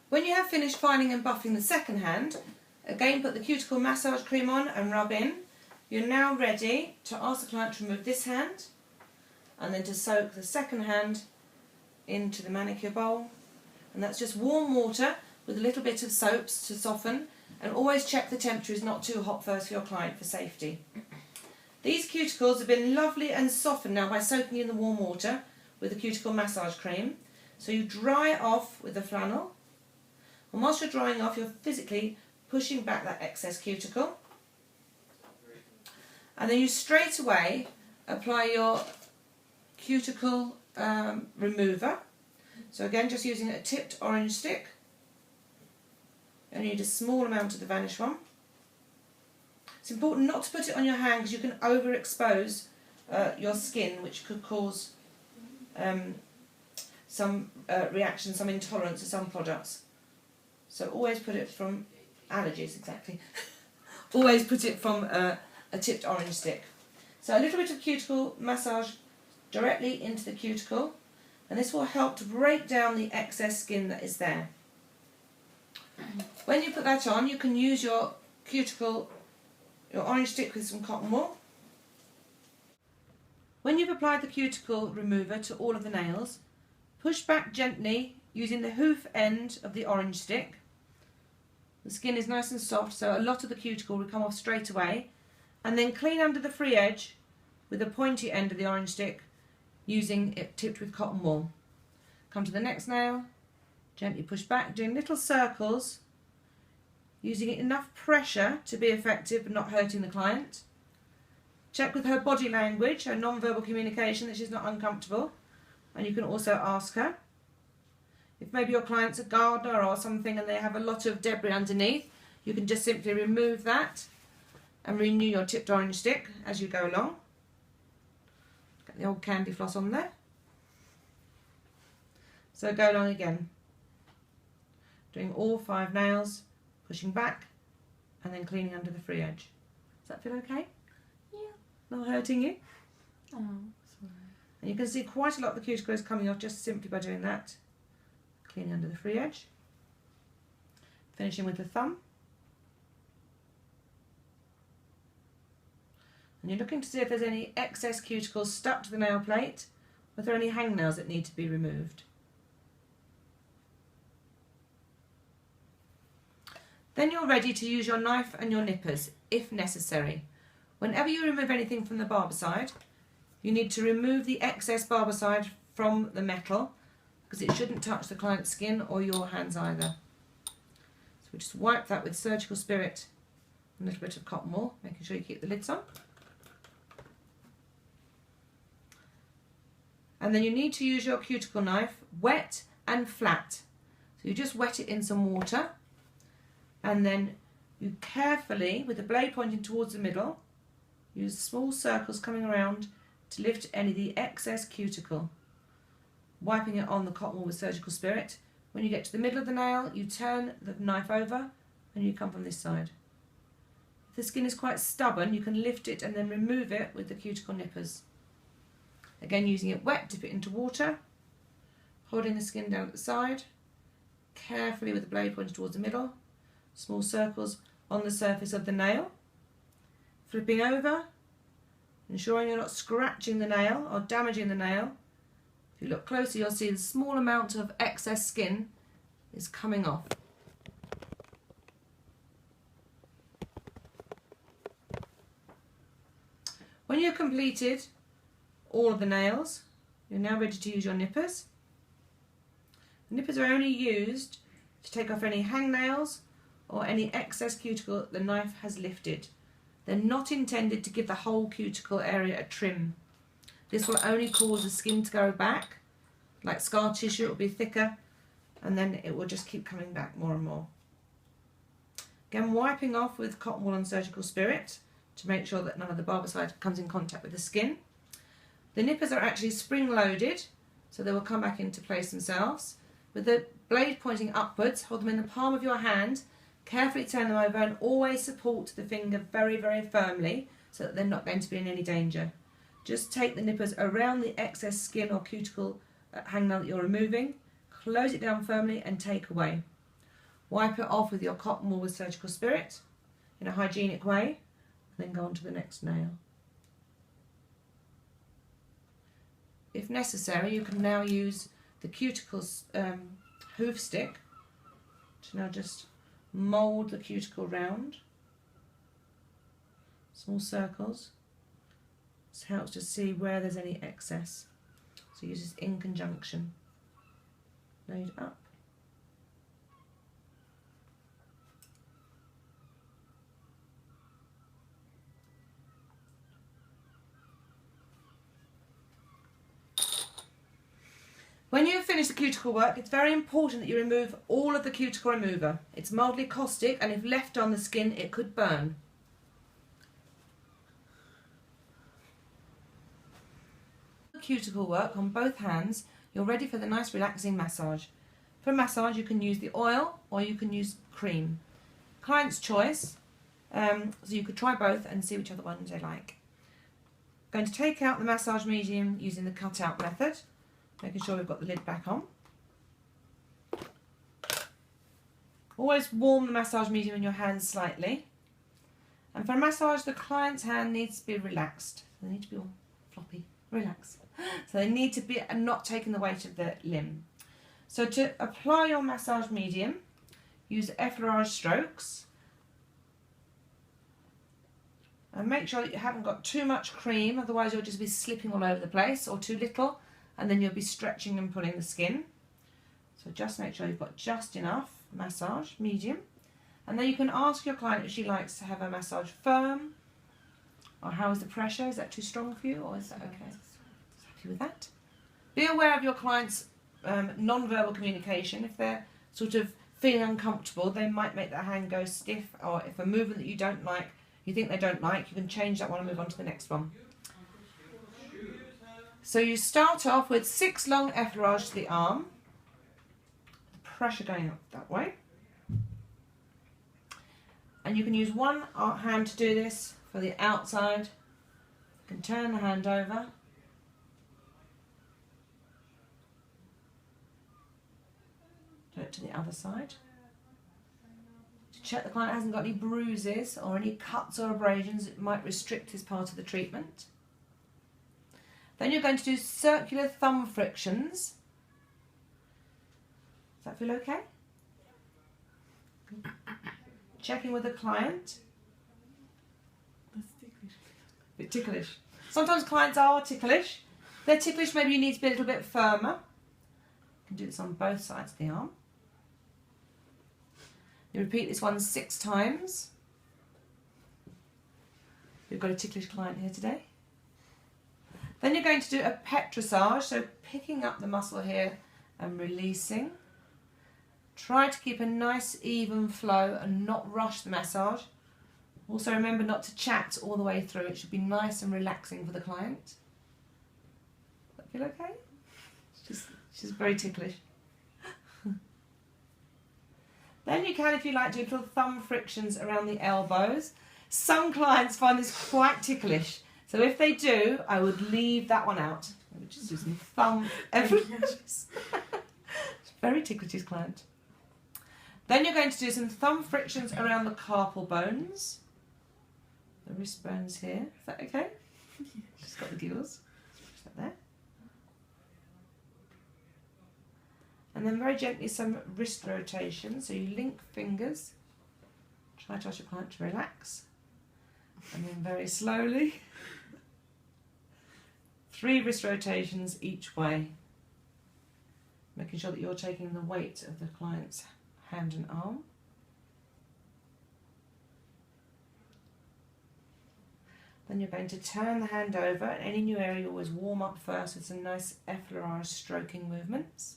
When you have finished filing and buffing the second hand, again put the cuticle massage cream on and rub in. You're now ready to ask the client to remove this hand and then to soak the second hand into the manicure bowl. And that's just warm water with a little bit of soaps to soften, and always check the temperature is not too hot first for your client for safety. These cuticles have been lovely and softened now by soaking in the warm water with the cuticle massage cream. So you dry off with the flannel, and whilst you're drying off you're physically pushing back that excess cuticle, and then you straight away apply your cuticle remover. So again, just using a tipped orange stick. You only need a small amount of the Vanish one. It's important not to put it on your hand because you can overexpose your skin, which could cause some reaction, some intolerance to some products. So always put it from allergies, exactly. Always put it from a tipped orange stick. So a little bit of cuticle massage directly into the cuticle, and this will help to break down the excess skin that is there. When you put that on, you can use your orange stick with some cotton wool. When you've applied the cuticle remover to all of the nails, push back gently using the hoof end of the orange stick. The skin is nice and soft, so a lot of the cuticle will come off straight away, and then clean under the free edge with the pointy end of the orange stick, using it tipped with cotton wool. Come to the next nail, gently push back, doing little circles, using enough pressure to be effective but not hurting the client. Check with her body language, her non-verbal communication, that she's not uncomfortable, and you can also ask her. If maybe your client's a gardener or something and they have a lot of debris underneath, you can just simply remove that and renew your tipped orange stick as you go along. Get the old candy floss on there. So go along again, doing all 5 nails, pushing back and then cleaning under the free edge. Does that feel okay? Yeah. Not hurting you? Oh, sorry. And you can see quite a lot of the cuticle is coming off just simply by doing that. Cleaning under the free edge. Finishing with the thumb. And you're looking to see if there's any excess cuticles stuck to the nail plate, or if there are any hangnails that need to be removed. Then you're ready to use your knife and your nippers, if necessary. Whenever you remove anything from the barbicide, you need to remove the excess barbicide from the metal, because it shouldn't touch the client's skin or your hands either. So we just wipe that with Surgical Spirit and a little bit of cotton wool, making sure you keep the lids on. And then you need to use your cuticle knife wet and flat. So you just wet it in some water, and then you carefully, with the blade pointing towards the middle, use small circles coming around to lift any of the excess cuticle. Wiping it on the cotton wool with Surgical Spirit. When you get to the middle of the nail, you turn the knife over and you come from this side. If the skin is quite stubborn, you can lift it and then remove it with the cuticle nippers. Again, using it wet, dip it into water, holding the skin down at the side, carefully with the blade pointing towards the middle, small circles on the surface of the nail, flipping over, ensuring you're not scratching the nail or damaging the nail. If you look closer, you'll see the small amount of excess skin is coming off. When you've completed all of the nails, you're now ready to use your nippers. The nippers are only used to take off any hangnails or any excess cuticle that the knife has lifted. They're not intended to give the whole cuticle area a trim. This will only cause the skin to go back. Like scar tissue, it will be thicker, and then it will just keep coming back more and more. Again, wiping off with cotton wool and Surgical Spirit to make sure that none of the barbicide comes in contact with the skin. The nippers are actually spring-loaded, so they will come back into place themselves. With the blade pointing upwards, hold them in the palm of your hand, carefully turn them over, and always support the finger very, very firmly so that they're not going to be in any danger. Just take the nippers around the excess skin or cuticle hangnail that you're removing, close it down firmly and take away. Wipe it off with your cotton wool with surgical spirit in a hygienic way, and then go on to the next nail. If necessary, you can now use the Cuticles hoof stick to now just mould the cuticle round. Small circles. This helps to see where there's any excess. So use this in conjunction. Load up. When you finish the cuticle work, it's very important that you remove all of the cuticle remover. It's mildly caustic, and if left on the skin, it could burn. Cuticle work on both hands, you're ready for the nice relaxing massage. For a massage, you can use the oil or you can use cream. Client's choice, so you could try both and see which other ones they like. Going to take out the massage medium using the cut-out method, making sure we've got the lid back on. Always warm the massage medium in your hands slightly. And for a massage, the client's hand needs to be relaxed. They need to be all floppy, relaxed. So they need to be not taking the weight of the limb. So to apply your massage medium, use effleurage strokes. And make sure that you haven't got too much cream, otherwise you'll just be slipping all over the place, or too little, and then you'll be stretching and pulling the skin. So just make sure you've got just enough massage, medium. And then you can ask your client if she likes to have her massage firm, or how is the pressure, is that too strong for you, or is that okay? Happy with that? Be aware of your client's non-verbal communication. If they're sort of feeling uncomfortable, they might make their hand go stiff, or if a movement that you don't like, you think they don't like, you can change that one and move on to the next one. So you start off with 6 long effleurage to the arm, pressure going up that way. And you can use one hand to do this for the outside. You can turn the hand over. Do it to the other side. To check the client hasn't got any bruises or any cuts or abrasions, it might restrict his part of the treatment. Then you're going to do circular thumb frictions. Does that feel okay? Checking with the client. That's ticklish. A bit ticklish. Sometimes clients are ticklish. If they're ticklish, maybe you need to be a little bit firmer. You can do this on both sides of the arm. You repeat this one 6 times. We've got a ticklish client here today. Then you're going to do a petrissage, so picking up the muscle here and releasing. Try to keep a nice even flow and not rush the massage. Also remember not to chat all the way through. It should be nice and relaxing for the client. Does that feel okay? She's very ticklish. Then you can, if you like, do little thumb frictions around the elbows. Some clients find this quite ticklish. So if they do, I would leave that one out. I would just do some thumb frictions. Very ticklish, this client. Then you're going to do some thumb frictions around the carpal bones. The wrist bones here. Is that okay? Just got the giggles. Push that there. And then very gently some wrist rotation. So you link fingers. Try to ask your client to relax. And then very slowly. 3 wrist rotations each way. Making sure that you're taking the weight of the client's hand and arm. Then you're going to turn the hand over. In any new area, you always warm up first with some nice effleurage stroking movements.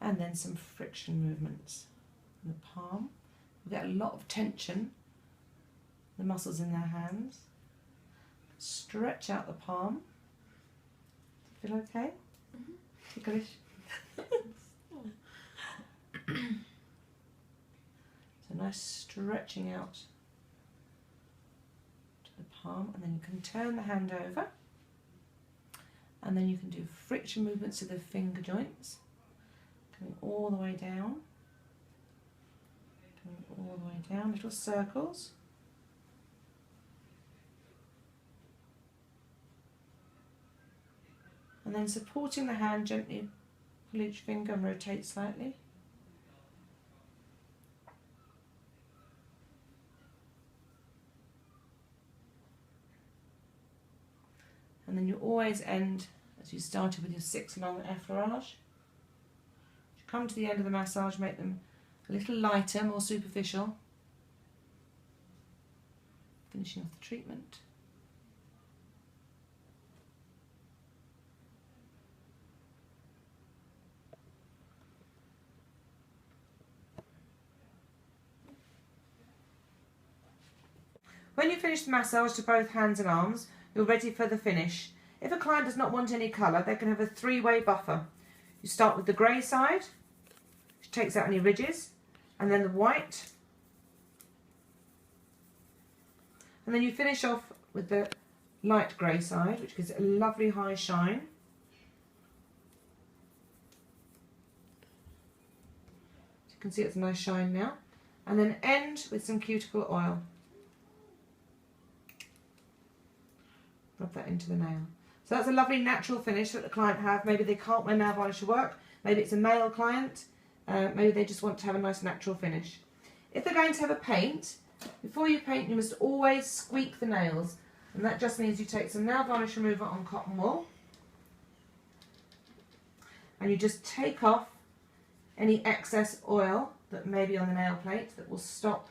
And then some friction movements in the palm. You get a lot of tension, the muscles in their hands. Stretch out the palm. Feel okay? Mm-hmm. Ticklish. So nice stretching out to the palm, and then you can turn the hand over, and then you can do friction movements to the finger joints. Coming all the way down. Coming all the way down, little circles. And then supporting the hand, gently pull each finger and rotate slightly. And then you always end as you started with your 6 long effleurage. You come to the end of the massage, make them a little lighter, more superficial. Finishing off the treatment. When you finish the massage to both hands and arms, you're ready for the finish. If a client does not want any colour, they can have a 3-way buffer. You start with the grey side, which takes out any ridges, and then the white, and then you finish off with the light grey side, which gives it a lovely high shine. So you can see it's a nice shine now. And then end with some cuticle oil. Rub that into the nail. So that's a lovely natural finish that the client have. Maybe they can't wear nail varnish to work. Maybe it's a male client. Maybe they just want to have a nice natural finish. If they're going to have a paint, before you paint you must always squeak the nails. And that just means you take some nail varnish remover on cotton wool and you just take off any excess oil that may be on the nail plate that will stop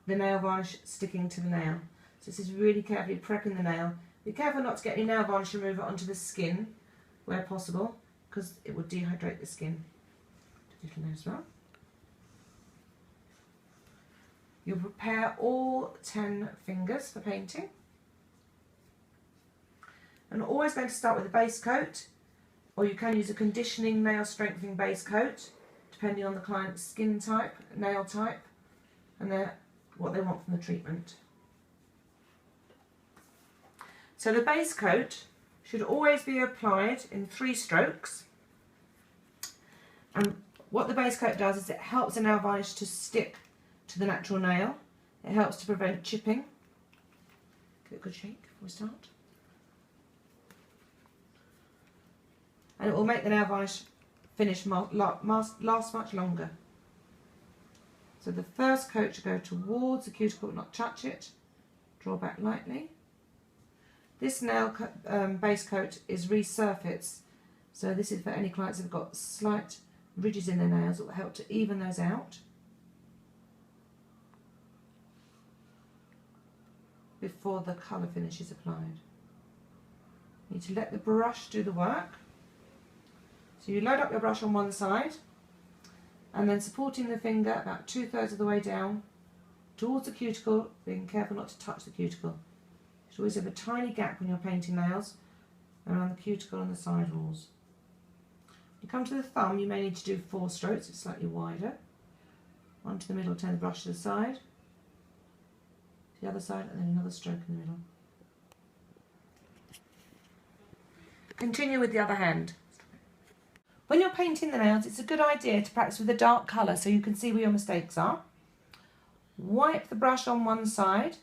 the nail varnish sticking to the nail. So this is really carefully prepping the nail. Be careful not to get any nail varnish remover onto the skin where possible, because it will dehydrate the skin. As well. You'll prepare all 10 fingers for painting. And always going to start with a base coat, or you can use a conditioning nail strengthening base coat, depending on the client's skin type, nail type, and what they want from the treatment. So the base coat should always be applied in 3 strokes. And what the base coat does is it helps the nail varnish to stick to the natural nail. It helps to prevent chipping. Give it a good shake before we start. And it will make the nail varnish finish last much longer. So the first coat should go towards the cuticle but not touch it. Draw back lightly. This nail base coat is resurface, so this is for any clients that have got slight ridges in their nails. It will help to even those out before the colour finish is applied. You need to let the brush do the work. So you load up your brush on one side and then supporting the finger about 2/3 of the way down towards the cuticle, being careful not to touch the cuticle. You should always have a tiny gap when you're painting nails around the cuticle and the side walls. You come to the thumb, you may need to do 4 strokes, it's slightly wider. One to the middle, turn the brush to the side, to the other side, and then another stroke in the middle. Continue with the other hand. When you're painting the nails, it's a good idea to practice with a dark colour so you can see where your mistakes are. Wipe the brush on one side,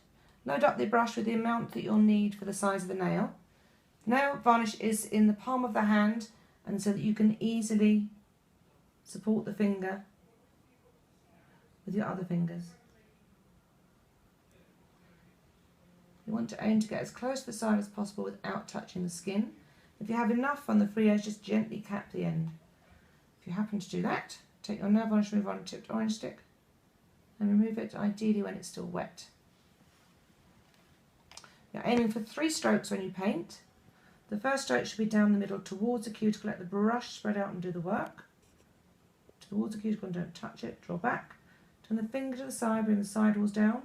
load up the brush with the amount that you'll need for the size of the nail. Nail varnish is in the palm of the hand, and so that you can easily support the finger with your other fingers. You want to aim to get as close to the side as possible without touching the skin. If you have enough on the free edge, just gently cap the end. If you happen to do that, take your nail varnish remover on a tipped orange stick and remove it, ideally when it's still wet. You're aiming for 3 strokes when you paint. The first stroke should be down the middle towards the cuticle. Let the brush spread out and do the work. Towards the cuticle and don't touch it. Draw back. Turn the finger to the side, bring the sidewalls down.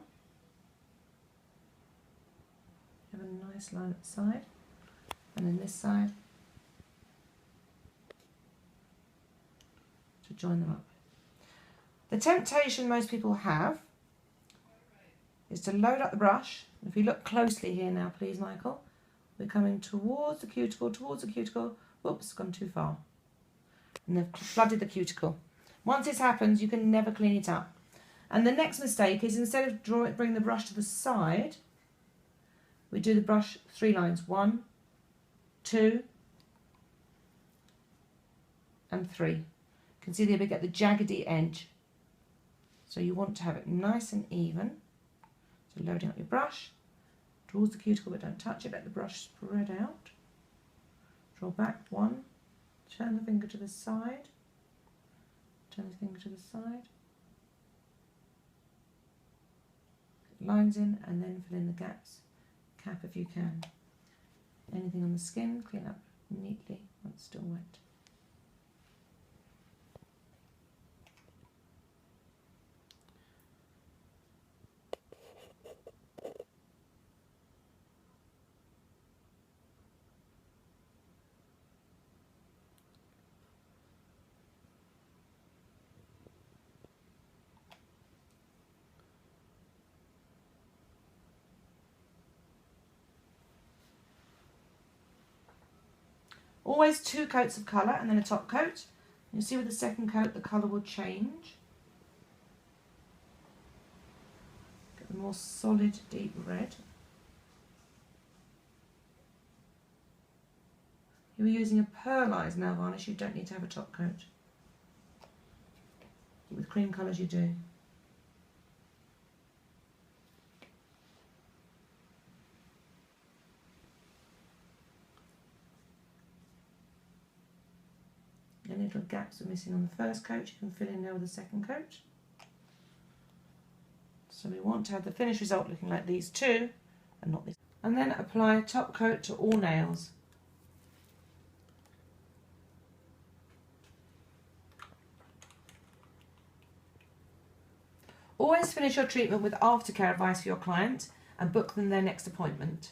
Have a nice line at the side. And then this side to join them up. The temptation most people have is to load up the brush. If you look closely here now, please, Michael, we're coming towards the cuticle, Whoops, gone too far. And they've flooded the cuticle. Once this happens, you can never clean it up. And the next mistake is instead of bring the brush to the side, we do the brush 3 lines. 1, 2, and 3. You can see there we get the jaggedy edge. So you want to have it nice and even. So loading up your brush towards the cuticle, but don't touch it, let the brush spread out. Draw back 1, turn the finger to the side, turn the finger to the side, put lines in and then fill in the gaps, cap if you can. Anything on the skin, clean up neatly when it's still wet. Always 2 coats of colour and then a top coat. You'll see with the second coat the colour will change. Get the more solid deep red. If you're using a pearlised nail varnish, you don't need to have a top coat. With cream colours you do. Any little gaps are missing on the first coat, you can fill in there with the second coat. So we want to have the finished result looking like these two, and not this. And then apply a top coat to all nails. Always finish your treatment with aftercare advice for your client and book them their next appointment.